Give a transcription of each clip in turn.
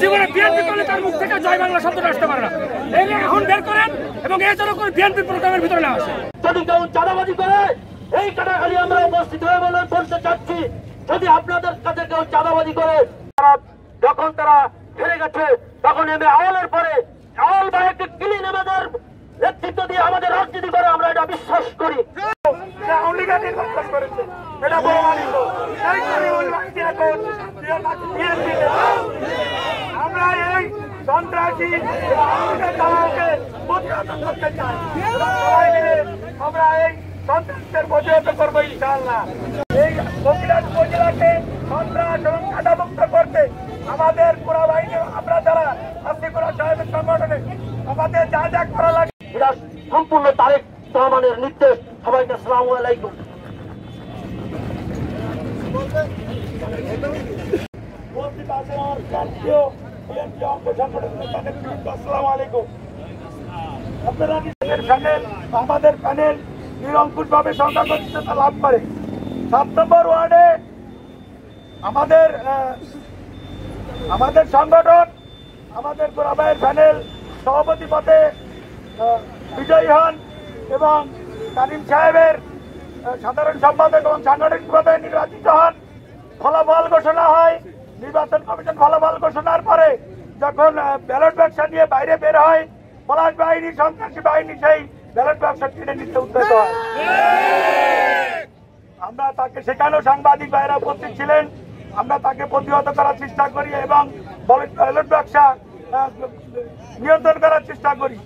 জীবনে বিএনপি করলে তার মুখ থেকে জয় বাংলা শব্দটা আসতে পারে না। এই এখন বের করেন এবং এই জন্য করে বিএনপি প্রোগ্রামের ভিতরে না আসে। যদি কেউ চাঁদাবাজি করে এই কাটাখালি আমরা উপস্থিত হয়ে বলতে চাচ্ছি, যদি আপনাদের কাছে কেউ চাঁদাবাজি করে, যখন তারা ফিরে গেছে তখন এমএ আওয়ালের পরে আওয়াল ভাই একটি ক্লিন আমাদের নেতৃত্ব দিয়ে আমাদের রাজনীতি করে, আমরা এটা বিশ্বাস করি। এটা প্রমাণিত। আমরা এই সন্ত্রাসী দালালকে প্রতিহত করতে চাই। সবাই মিলে আমরা এই সন্ত্রাসের প্রতিহত করবো ইনশাআল্লাহ। এই বগুড়া উপজেলাকে সন্ত্রাস এবং কাঁটামুক্ত করতে আমাদের পুরা বাহিনী, আমরা যারা আশিকুরা সাহেবের সংগঠনে আমাদের যা যা করা লাগে এটা সম্পূর্ণ তারেক রহমানের নির্দেশ। সবাইকে আসসালামু আলাইকুম। আমাদের প্যানেল নিরঙ্কুশ ভাবে সংখ্যাগরিষ্ঠতা লাভ করে। 7 নম্বর ওয়ার্ডে আমাদের সংগঠন, আমাদের গোরাবাইয়ের প্যানেল সভাপতি পদে বিজয়ী হন এবং কারিম সাহেবের সাধারণ সম্পাদক এবং সাংগঠনিক পদে নির্বাচিত হন। ফলাফল ঘোষণা হয়। নির্বাচন কমিশন ফলাফল ঘোষণার পরে যখন ব্যালট বাক্স নিয়ে বাইরে বের হয়, পলাশ বাহিনী, সন্ত্রাসী বাহিনী সেই ব্যালট বাক্স কিনে নিতে উদ্যত হয়। আমরা তাকে, সেখানেও সাংবাদিক ভাইরা উপস্থিত ছিলেন, আমরা তাকে প্রতিহত করার চেষ্টা করি এবং ব্যালট বাক্স নিয়ন্ত্রণ করার চেষ্টা করি।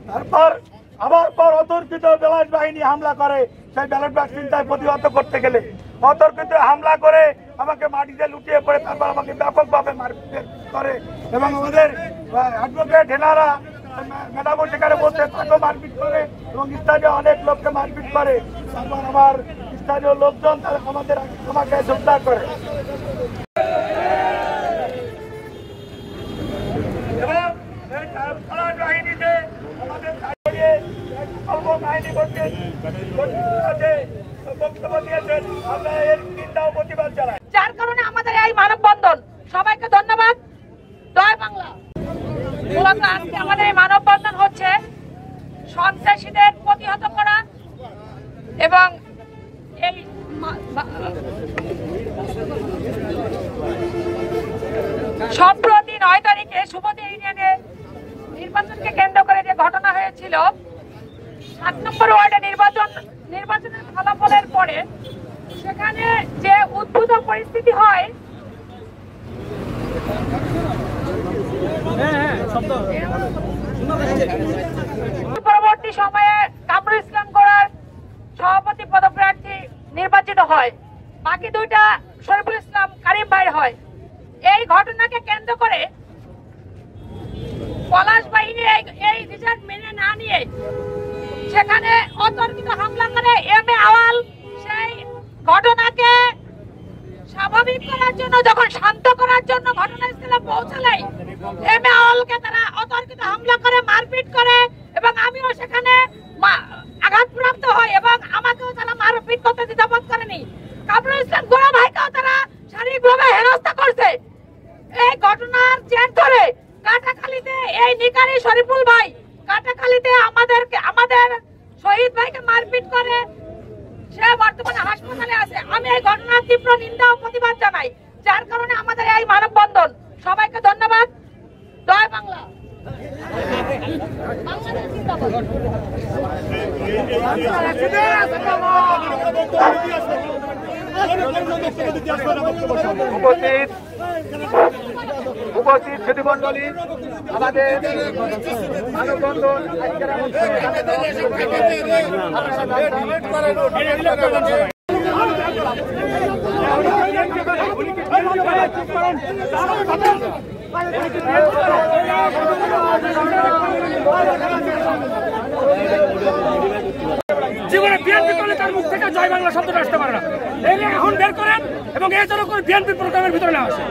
তারপর আবার পর অতর্কিত ব্যালট বাহিনী হামলা করে সেই ব্যালট বাক্স চিন্তায় প্রতিহত করতে গেলে। অতর্কিত হামলা করে আমাকে মাটিতে লুটিয়ে পড়ে, তারপর আমাকে ব্যাপকভাবে মারপিট করে এবং আমাদের অ্যাডভোকেট হেনারা ম্যাডামও সেখানে বলছে তাকেও মারপিট করে এবং স্থানীয় অনেক লোককে মারপিট করে। তারপর আমার স্থানীয় লোকজন আমাকে যোগদান করে এবং বাহিনীতে আমাদের যার কারণে আমাদের এই মানববন্ধন। সবাইকে ধন্যবাদ। জয় বাংলা। মূলত আজকে আমাদের এই মানববন্ধন হচ্ছে সন্ত্রাসীদের প্রতিহত করা এবং এই সম্প্রতি 9 তারিখে সুবদী ইউনিয়নে নির্বাচনকে কেন্দ্র করে যে ঘটনা হয়েছিল, 7 নম্বর ওয়ার্ডে নির্বাচনের ফলাফলের পরে সেখানে যে উদ্ভূত পরিস্থিতি হয়, পরবর্তী সময়ে কামরুল ইসলাম গোড়ার সভাপতি পদপ্রার্থী নির্বাচিত হয়, বাকি 2টা শরীফুল ইসলাম কারিম ভাই হয়। এই ঘটনাকে কেন্দ্র করে পলাশ বাহিনী এই রিজাল্ট মেনে না নিয়ে সেখানে অতর্কিত হামলা করে এমএ আওয়াল সেই ঘটনাকে স্বাভাবিক করার জন্য, যখন শান্ত করার জন্য ঘটনাস্থলে পৌঁছালে এমএ আওয়ালকে তারা অতর্কিত হামলা করে মারপিট করে এবং আমিও সেখানে আঘাতপ্রাপ্ত হই এবং আমাকেও তারা মারপিট করতে দ্বিধাবোধ করেনি। কামরুল ইসলাম গোড়া ভাইকেও তারা শারীরিকভাবে হেনস্থা করছে। এই ঘটনার জের ধরে কাটাখালীতে এই নিকারি শরীফুল ভাই কাটাখালীতে আমাদের শহীদ ভাইকে মারপিট করে, সে বর্তমানে হাসপাতালে আছে। আমি এই ঘটনার তীব্র নিন্দা ও প্রতিবাদ জানাই, যার কারণে আমাদের এই মানববন্ধন। সবাইকে ধন্যবাদ। জয় বাংলা। উপস্থিত সুধীমণ্ডলী, আমাদের মানববন্ধন আজকের জীবনে বিএনপি করলে তার মুখ থেকে জয় বাংলা শব্দটা আসতে পারে না। এরা এখন বের করেন এবং এই জন্য বিএনপি প্রোগ্রামের ভিতরে না আসে।